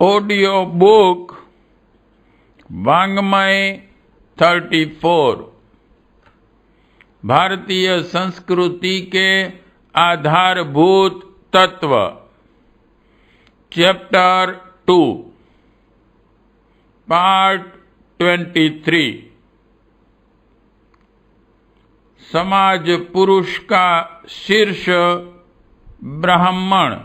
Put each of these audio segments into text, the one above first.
Audio book वाङ्मय 34 भारतीय संस्कृति के आधारभूत तत्व चैप्टर 2 पार्ट 23 समाज पुरुष का शीर्ष ब्राह्मण।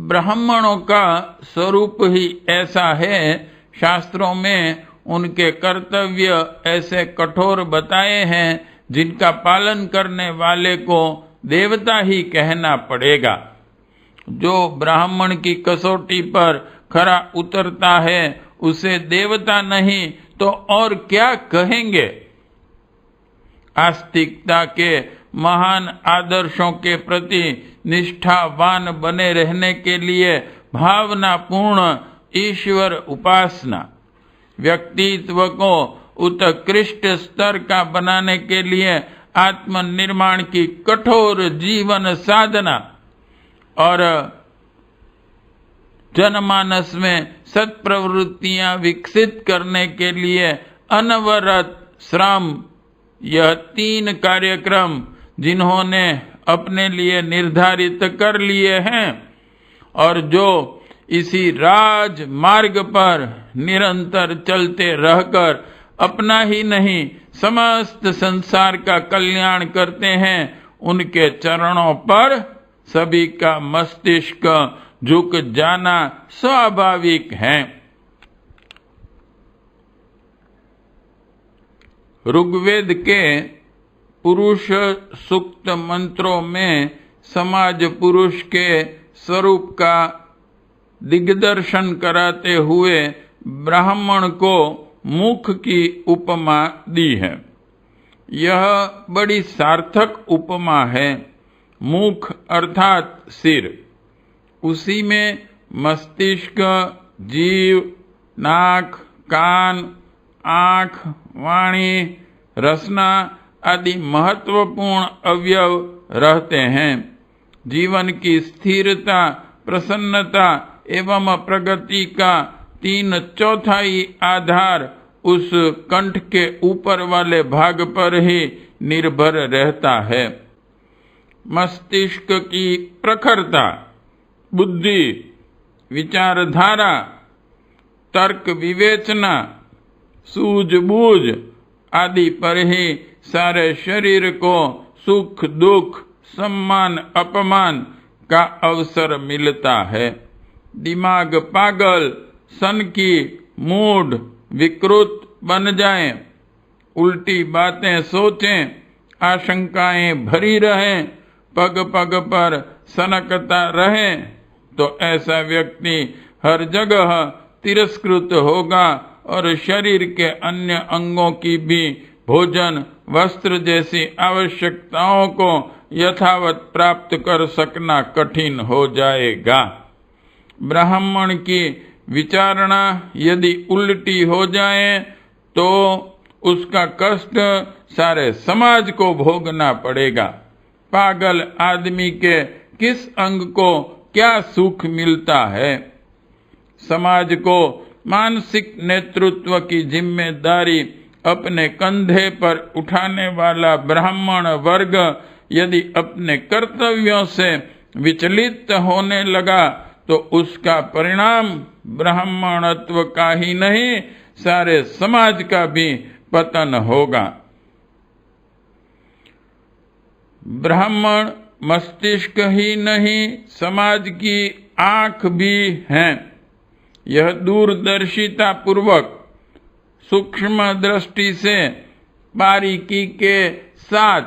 ब्राह्मणों का स्वरूप ही ऐसा है। शास्त्रों में उनके कर्तव्य ऐसे कठोर बताए हैं जिनका पालन करने वाले को देवता ही कहना पड़ेगा। जो ब्राह्मण की कसौटी पर खरा उतरता है उसे देवता नहीं तो और क्या कहेंगे। आस्तिकता के महान आदर्शों के प्रति निष्ठावान बने रहने के लिए भावनापूर्ण ईश्वर उपासना, व्यक्तित्व को उत्कृष्ट स्तर का बनाने के लिए आत्मनिर्माण की कठोर जीवन साधना और जनमानस में सत्प्रवृत्तियां विकसित करने के लिए अनवरत श्रम, यह 3 कार्यक्रम जिन्होंने अपने लिए निर्धारित कर लिए हैं और जो इसी राज मार्ग पर निरंतर चलते रहकर अपना ही नहीं समस्त संसार का कल्याण करते हैं, उनके चरणों पर सभी का मस्तिष्क झुक जाना स्वाभाविक है। ऋग्वेद के पुरुष सूक्त मंत्रों में समाज पुरुष के स्वरूप का दिग्दर्शन कराते हुए ब्राह्मण को मुख की उपमा दी है। यह बड़ी सार्थक उपमा है। मुख अर्थात सिर, उसी में मस्तिष्क, जीव, नाक, कान, आँख, वाणी, रसना आदि महत्वपूर्ण अवयव रहते हैं। जीवन की स्थिरता, प्रसन्नता एवं प्रगति का 3/4 आधार उस कंठ के ऊपर वाले भाग पर ही निर्भर रहता है। मस्तिष्क की प्रखरता, बुद्धि, विचारधारा, तर्क विवेचना, सूझबूझ आदि पर ही सारे शरीर को सुख दुख, सम्मान अपमान का अवसर मिलता है। दिमाग पागल, सनकी, मूढ़, विकृत बन जाए, उल्टी बातें सोचें, आशंकाएं भरी रहें, पग पग पर सनकता रहे, तो ऐसा व्यक्ति हर जगह तिरस्कृत होगा और शरीर के अन्य अंगों की भी भोजन, वस्त्र जैसी आवश्यकताओं को यथावत प्राप्त कर सकना कठिन हो जाएगा। ब्राह्मण की विचारणा यदि उल्टी हो जाए तो उसका कष्ट सारे समाज को भोगना पड़ेगा। पागल आदमी के किस अंग को क्या सुख मिलता है। समाज को मानसिक नेतृत्व की जिम्मेदारी अपने कंधे पर उठाने वाला ब्राह्मण वर्ग यदि अपने कर्तव्यों से विचलित होने लगा तो उसका परिणाम ब्राह्मणत्व का ही नहीं सारे समाज का भी पतन होगा। ब्राह्मण मस्तिष्क ही नहीं समाज की आंख भी हैं। यह दूरदर्शिता पूर्वक सूक्ष्म दृष्टि से बारीकी के साथ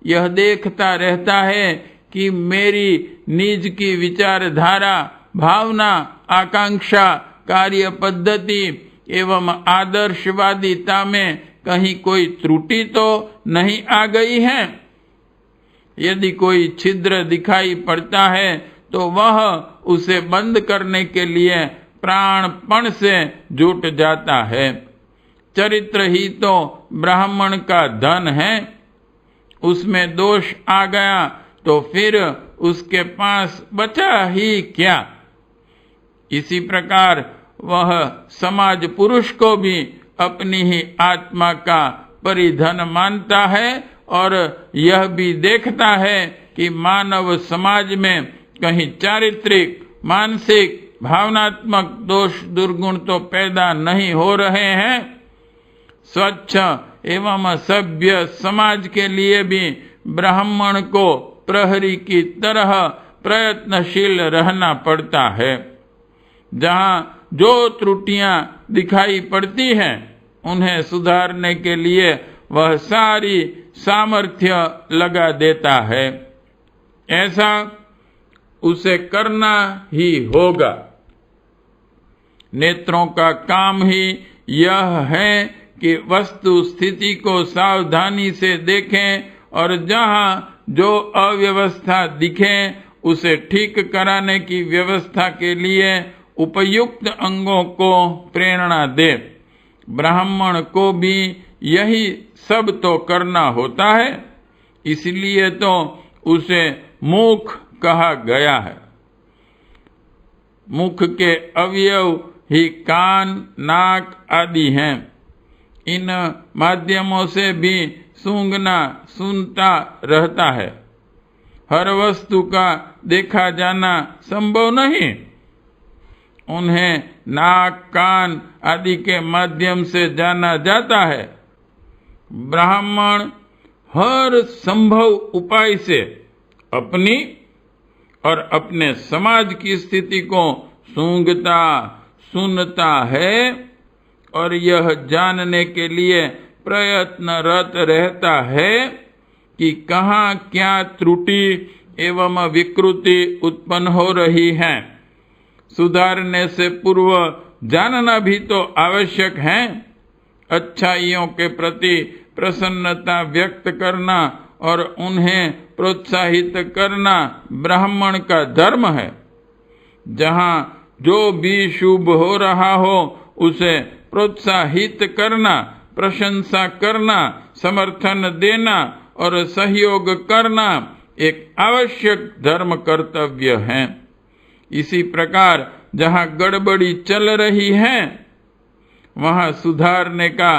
यह देखता रहता है कि मेरी निज की विचारधारा, भावना, आकांक्षा, कार्य पद्धति एवं आदर्शवादिता में कहीं कोई त्रुटि तो नहीं आ गई है। यदि कोई छिद्र दिखाई पड़ता है तो वह उसे बंद करने के लिए प्राणपण से जुट जाता है। चरित्र ही तो ब्राह्मण का धन है। उसमें दोष आ गया तो फिर उसके पास बचा ही क्या। इसी प्रकार वह समाज पुरुष को भी अपनी ही आत्मा का परिधन मानता है और यह भी देखता है कि मानव समाज में कहीं चारित्रिक, मानसिक, भावनात्मक दोष दुर्गुण तो पैदा नहीं हो रहे हैं। स्वच्छ एवं सभ्य समाज के लिए भी ब्राह्मण को प्रहरी की तरह प्रयत्नशील रहना पड़ता है। जहाँ जो त्रुटियां दिखाई पड़ती हैं उन्हें सुधारने के लिए वह सारी सामर्थ्य लगा देता है। ऐसा उसे करना ही होगा। नेत्रों का काम ही यह है कि वस्तु स्थिति को सावधानी से देखें और जहाँ जो अव्यवस्था दिखे उसे ठीक कराने की व्यवस्था के लिए उपयुक्त अंगों को प्रेरणा दे। ब्राह्मण को भी यही सब तो करना होता है, इसलिए तो उसे मुख कहा गया है। मुख के अवयव ही कान, नाक आदि हैं। इन माध्यमों से भी सूंघना सुनता रहता है। हर वस्तु का देखा जाना संभव नहीं। उन्हें नाक, कान आदि के माध्यम से जाना जाता है। ब्राह्मण हर संभव उपाय से अपनी और अपने समाज की स्थिति को सूंघता सुनता है और यह जानने के लिए प्रयत्नरत रहता है कि कहाँ क्या त्रुटि एवं विकृति उत्पन्न हो रही है। सुधारने से पूर्व जानना भी तो आवश्यक है। अच्छाइयों के प्रति प्रसन्नता व्यक्त करना और उन्हें प्रोत्साहित करना ब्राह्मण का धर्म है। जहाँ जो भी शुभ हो रहा हो उसे प्रोत्साहित करना, प्रशंसा करना, समर्थन देना और सहयोग करना एक आवश्यक धर्म कर्तव्य है। इसी प्रकार जहाँ गड़बड़ी चल रही है वहाँ सुधारने का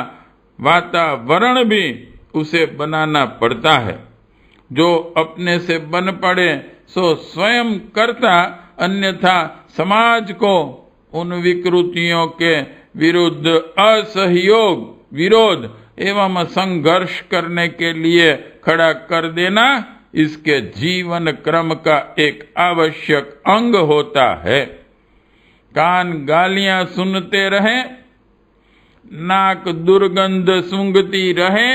वातावरण भी उसे बनाना पड़ता है। जो अपने से बन पड़े सो स्वयं करता, अन्यथा समाज को उन विकृतियों के विरुद्ध असहयोग, विरोध एवं संघर्ष करने के लिए खड़ा कर देना इसके जीवन क्रम का एक आवश्यक अंग होता है। कान गालियां सुनते रहे, नाक दुर्गंध सूंघती रहे,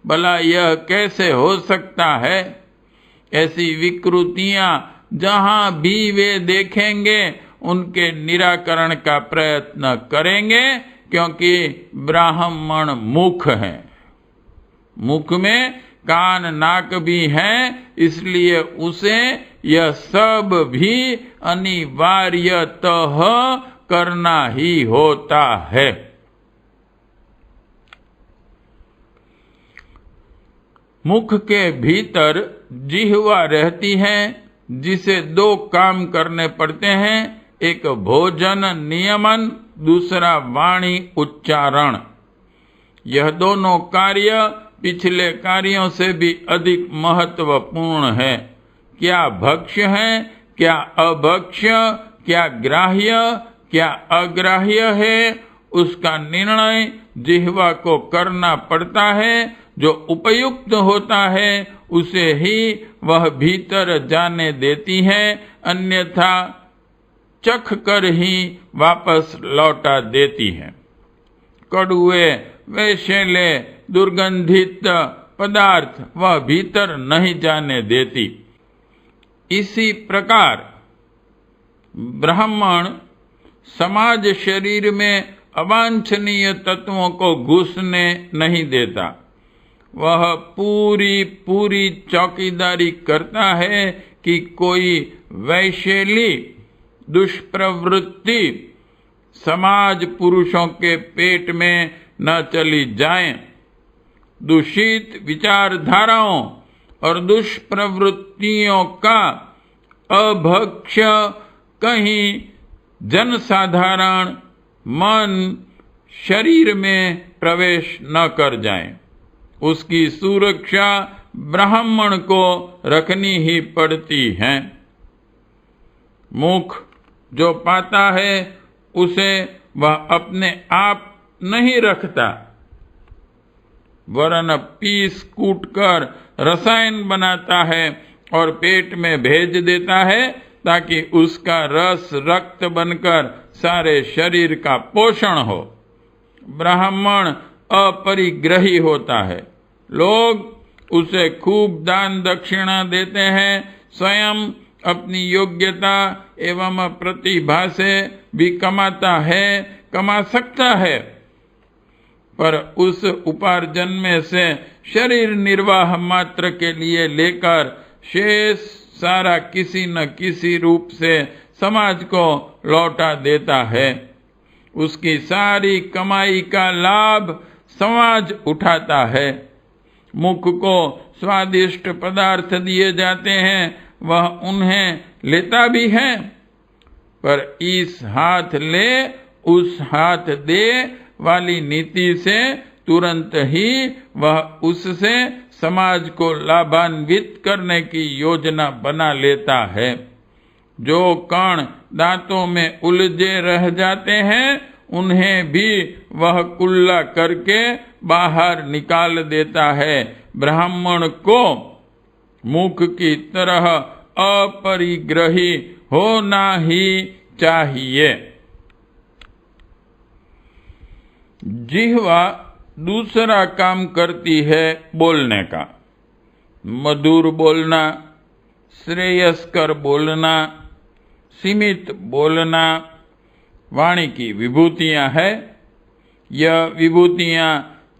भला यह कैसे हो सकता है? ऐसी विकृतियां जहां भी वे देखेंगे उनके निराकरण का प्रयत्न करेंगे, क्योंकि ब्राह्मण मुख है। मुख में कान नाक भी है, इसलिए उसे यह सब भी अनिवार्यतः करना ही होता है। मुख के भीतर जिह्वा रहती है, जिसे दो काम करने पड़ते हैं, एक भोजन नियमन, दूसरा वाणी उच्चारण। यह दोनों कार्य पिछले कार्यों से भी अधिक महत्वपूर्ण है। क्या भक्ष्य है, क्या अभक्ष्य, क्या ग्राह्य, क्या अग्राह्य है, उसका निर्णय जिह्वा को करना पड़ता है। जो उपयुक्त होता है उसे ही वह भीतर जाने देती है, अन्यथा चख कर ही वापस लौटा देती है। कड़ुए, वैशेले, दुर्गंधित पदार्थ वह भीतर नहीं जाने देती। इसी प्रकार ब्राह्मण समाज शरीर में अवांछनीय तत्वों को घुसने नहीं देता। वह पूरी चौकीदारी करता है कि कोई वैशेली दुष्प्रवृत्ति समाज पुरुषों के पेट में न चली जाए। दूषित विचारधाराओं और दुष्प्रवृत्तियों का अभक्ष्य कहीं जनसाधारण मन शरीर में प्रवेश न कर जाए। उसकी सुरक्षा ब्राह्मण को रखनी ही पड़ती है। मुख जो पाता है उसे वह अपने आप नहीं रखता, वरन पीस कूट कर रसायन बनाता है और पेट में भेज देता है ताकि उसका रस रक्त बनकर सारे शरीर का पोषण हो। ब्राह्मण अपरिग्रही होता है। लोग उसे खूब दान दक्षिणा देते हैं, स्वयं अपनी योग्यता एवं प्रतिभा से भी कमा सकता है, पर उस उपार्जन में से शरीर निर्वाह मात्र के लिए लेकर शेष सारा किसी न किसी रूप से समाज को लौटा देता है। उसकी सारी कमाई का लाभ समाज उठाता है। मुख को स्वादिष्ट पदार्थ दिए जाते हैं, वह उन्हें लेता भी है, पर इस हाथ ले उस हाथ दे वाली नीति से तुरंत ही वह उससे समाज को लाभान्वित करने की योजना बना लेता है। जो कण दांतों में उलझे रह जाते हैं, उन्हें भी वह कुल्ला करके बाहर निकाल देता है। ब्राह्मण को मुख की तरह अपरिग्रही होना ही चाहिए। जिह्वा दूसरा काम करती है बोलने का। मधुर बोलना, श्रेयस्कर बोलना, सीमित बोलना वाणी की विभूतियां हैं। यह विभूतियां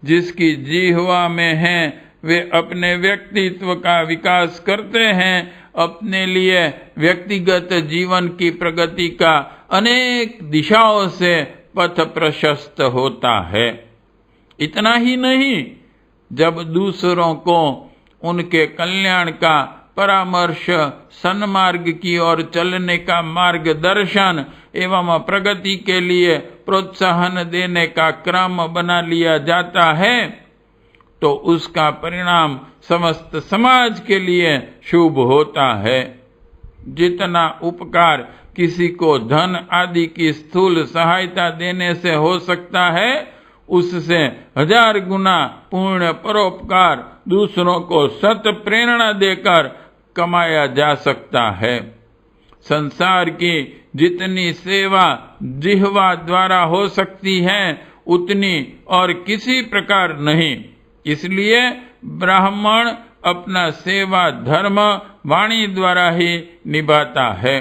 जिसकी जिह्वा में हैं, वे अपने व्यक्तित्व का विकास करते हैं। अपने लिए व्यक्तिगत जीवन की प्रगति का अनेक दिशाओं से पथ प्रशस्त होता है। इतना ही नहीं, जब दूसरों को उनके कल्याण का परामर्श, सन्मार्ग की ओर चलने का मार्गदर्शन एवं प्रगति के लिए प्रोत्साहन देने का क्रम बना लिया जाता है, तो उसका परिणाम समस्त समाज के लिए शुभ होता है। जितना उपकार किसी को धन आदि की स्थूल सहायता देने से हो सकता है, उससे 1000 गुना पूर्ण परोपकार दूसरों को सत प्रेरणा देकर कमाया जा सकता है। संसार की जितनी सेवा जिह्वा द्वारा हो सकती है, उतनी और किसी प्रकार नहीं। इसलिए ब्राह्मण अपना सेवा धर्म वाणी द्वारा ही निभाता है।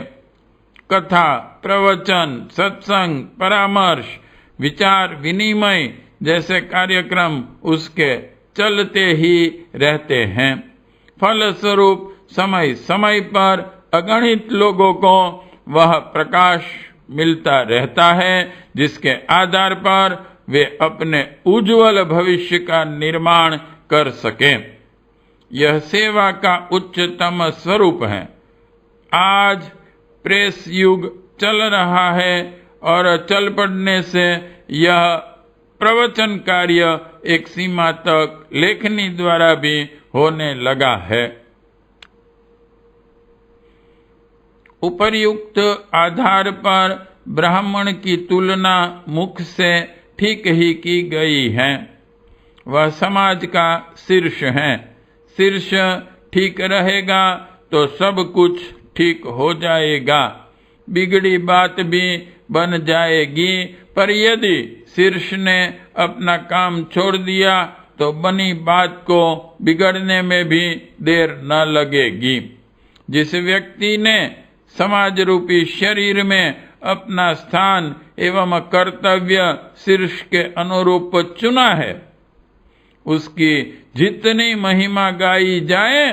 कथा, प्रवचन, सत्संग, परामर्श, विचार विनिमय जैसे कार्यक्रम उसके चलते ही रहते हैं। फलस्वरूप समय समय पर अगणित लोगों को वह प्रकाश मिलता रहता है, जिसके आधार पर वे अपने उज्जवल भविष्य का निर्माण कर सकें। यह सेवा का उच्चतम स्वरूप है। आज प्रेस युग चल रहा है और चल पड़ने से यह प्रवचन कार्य एक सीमा तक लेखनी द्वारा भी होने लगा है। उपर्युक्त आधार पर ब्राह्मण की तुलना मुख से ठीक ही की गई है। वह समाज का शीर्ष है। शीर्ष ठीक रहेगा तो सब कुछ ठीक हो जाएगा। बिगड़ी बात भी बन जाएगी, पर यदि शीर्ष ने अपना काम छोड़ दिया तो बनी बात को बिगड़ने में भी देर न लगेगी। जिस व्यक्ति ने समाज रूपी शरीर में अपना स्थान एवं कर्तव्य शीर्ष के अनुरूप चुना है, उसकी जितनी महिमा गाई जाए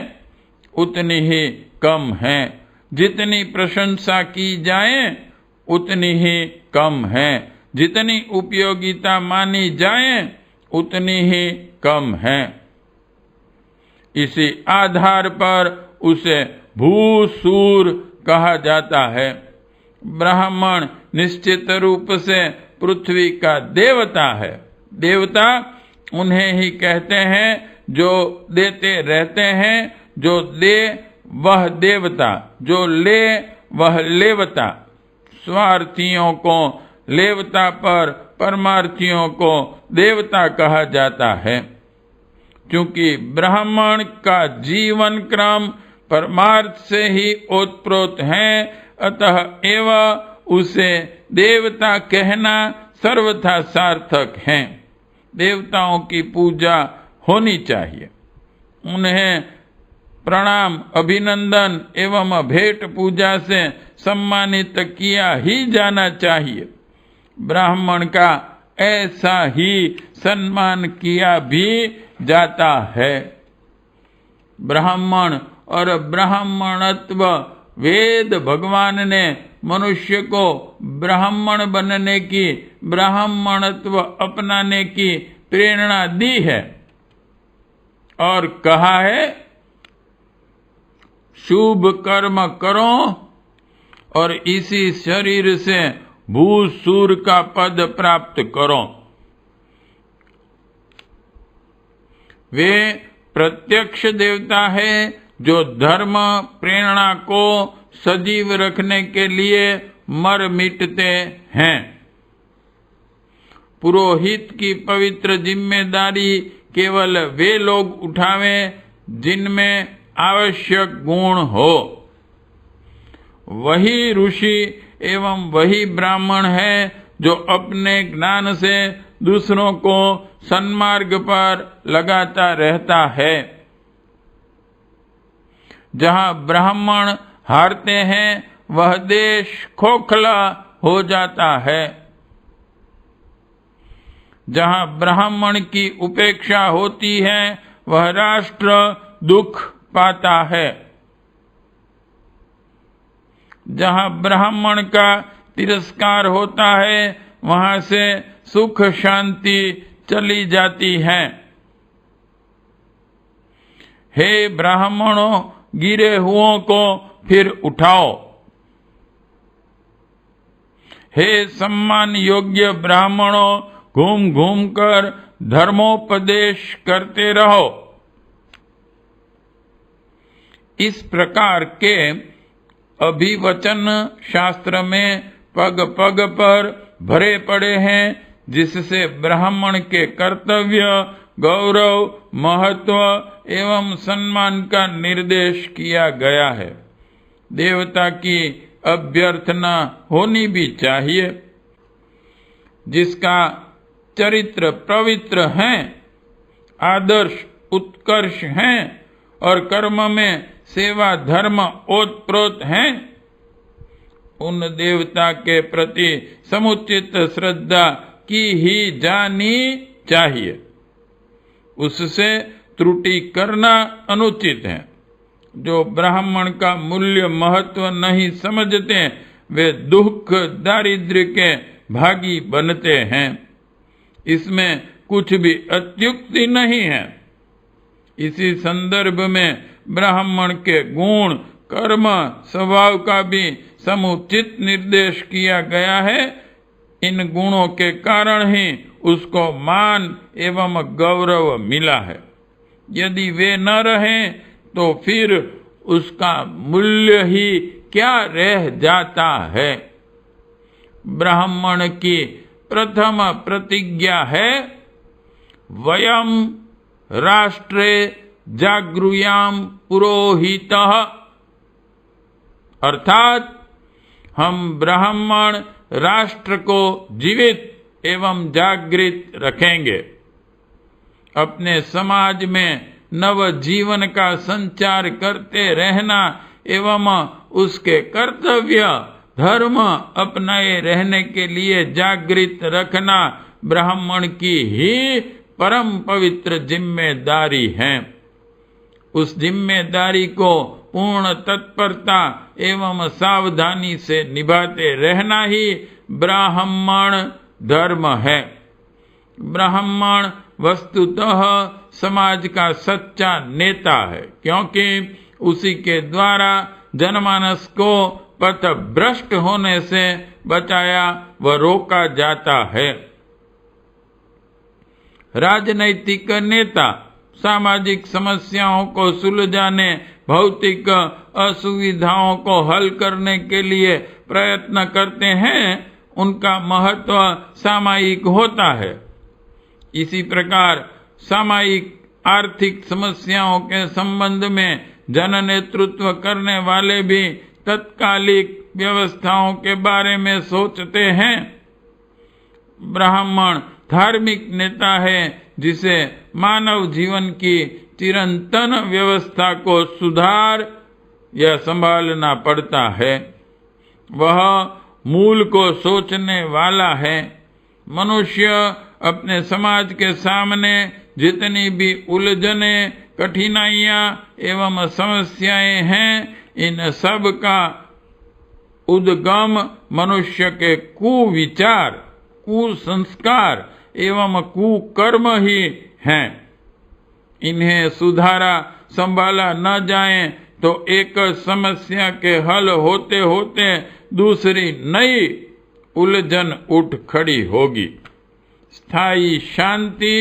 उतनी ही कम है, जितनी प्रशंसा की जाए उतनी ही कम है, जितनी उपयोगिता मानी जाए उतनी ही कम है। इसी आधार पर उसे भूसूर कहा जाता है। ब्राह्मण निश्चित रूप से पृथ्वी का देवता है। देवता उन्हें ही कहते हैं जो देते रहते हैं। जो दे वह देवता, जो ले वह लेवता। स्वार्थियों को लेवता पर, परमार्थियों को देवता कहा जाता है। क्योंकि ब्राह्मण का जीवन क्रम परमार्थ से ही ओतप्रोत है, अतः एवं उसे देवता कहना सर्वथा सार्थक है। देवताओं की पूजा होनी चाहिए, उन्हें प्रणाम, अभिनंदन एवं भेंट पूजा से सम्मानित किया ही जाना चाहिए। ब्राह्मण का ऐसा ही सम्मान किया भी जाता है। ब्राह्मण और ब्राह्मणत्व, वेद भगवान ने मनुष्य को ब्राह्मण बनने की, ब्राह्मणत्व अपनाने की प्रेरणा दी है और कहा है, शुभ कर्म करो और इसी शरीर से भूसूर का पद प्राप्त करो। वे प्रत्यक्ष देवता है जो धर्म प्रेरणा को सजीव रखने के लिए मर मिटते हैं। पुरोहित की पवित्र जिम्मेदारी केवल वे लोग उठावें जिनमें आवश्यक गुण हो। वही ऋषि एवं वही ब्राह्मण है जो अपने ज्ञान से दूसरों को सन्मार्ग पर लगाता रहता है। जहाँ ब्राह्मण हारते हैं वह देश खोखला हो जाता है। जहाँ ब्राह्मण की उपेक्षा होती है वह राष्ट्र दुख पाता है। जहाँ ब्राह्मण का तिरस्कार होता है वहां से सुख शांति चली जाती है। हे ब्राह्मणों, गिरे हुओं को फिर उठाओ। हे सम्मान योग्य ब्राह्मणों, घूम घूम कर धर्मोपदेश करते रहो। इस प्रकार के अभिवचन शास्त्र में पग पग पर भरे पड़े हैं, जिससे ब्राह्मण के कर्तव्य, गौरव, महत्व एवं सम्मान का निर्देश किया गया है। देवता की अभ्यर्थना होनी भी चाहिए। जिसका चरित्र पवित्र है, आदर्श उत्कर्ष हैं और कर्म में सेवा धर्म ओतप्रोत हैं, उन देवता के प्रति समुचित श्रद्धा की ही जानी चाहिए। उससे त्रुटि करना अनुचित है। जो ब्राह्मण का मूल्य महत्व नहीं समझते वे दुख दारिद्र्य के भागी बनते हैं। इसमें कुछ भी अत्युक्ति नहीं है। इसी संदर्भ में ब्राह्मण के गुण, कर्म, स्वभाव का भी समुचित निर्देश किया गया है। इन गुणों के कारण ही उसको मान एवं गौरव मिला है। यदि वे न रहें तो फिर उसका मूल्य ही क्या रह जाता है। ब्राह्मण की प्रथम प्रतिज्ञा है, वयम राष्ट्रे जागृयाम पुरोहितः, अर्थात हम ब्राह्मण राष्ट्र को जीवित एवं जागृत रखेंगे। अपने समाज में नव जीवन का संचार करते रहना एवं उसके कर्तव्य धर्म अपनाए रहने के लिए जागृत रखना ब्राह्मण की ही परम पवित्र जिम्मेदारी है। उस जिम्मेदारी को पूर्ण तत्परता एवं सावधानी से निभाते रहना ही ब्राह्मण धर्म है। ब्राह्मण वस्तुतः समाज का सच्चा नेता है, क्योंकि उसी के द्वारा जनमानस को पथ भ्रष्ट होने से बचाया व रोका जाता है। राजनैतिक नेता सामाजिक समस्याओं को सुलझाने, भौतिक असुविधाओं को हल करने के लिए प्रयत्न करते हैं, उनका महत्व सामायिक होता है। इसी प्रकार सामायिक आर्थिक समस्याओं के संबंध में जन नेतृत्व करने वाले भी तत्कालिक व्यवस्थाओं के बारे में सोचते हैं। ब्राह्मण धार्मिक नेता है जिसे मानव जीवन की चिरंतन व्यवस्था को सुधार या संभालना पड़ता है। वह मूल को सोचने वाला है। मनुष्य अपने समाज के सामने जितनी भी उलझने, कठिनाइयां एवं समस्याएं हैं, इन सब का उद्गम मनुष्य के कुविचार, कुसंस्कार एवं कुकर्म ही हैं। इन्हें सुधारा संभाला न जाए तो एक समस्या के हल होते होते दूसरी नई उलझन उठ खड़ी होगी। स्थायी शांति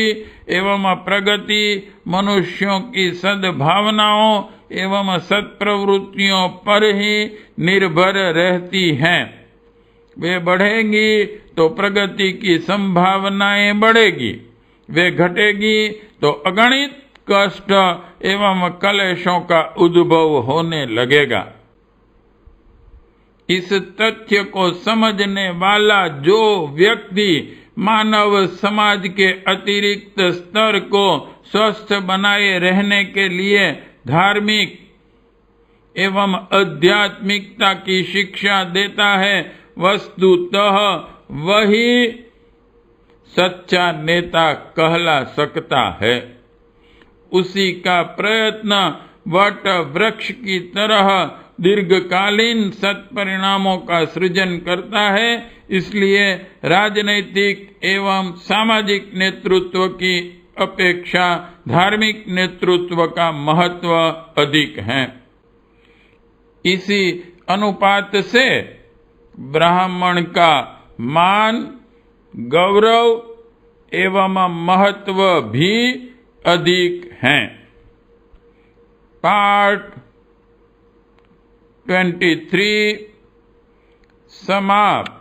एवं प्रगति मनुष्यों की सद्भावनाओं एवं सत्प्रवृत्तियों पर ही निर्भर रहती हैं। वे बढ़ेंगी तो प्रगति की संभावनाएं बढ़ेगी, वे घटेगी तो अगणित कष्ट एवं कलेशों का उद्भव होने लगेगा। इस तथ्य को समझने वाला जो व्यक्ति मानव समाज के अतिरिक्त स्तर को स्वस्थ बनाए रहने के लिए धार्मिक एवं आध्यात्मिकता की शिक्षा देता है, वस्तुतः वही सच्चा नेता कहला सकता है। उसी का प्रयत्न वट वृक्ष की तरह दीर्घकालीन सत्परिणामों का सृजन करता है। इसलिए राजनैतिक एवं सामाजिक नेतृत्व की अपेक्षा धार्मिक नेतृत्व का महत्व अधिक है। इसी अनुपात से ब्राह्मण का मान, गौरव एवं महत्व भी अधिक है। पार्ट 23 समाप्त।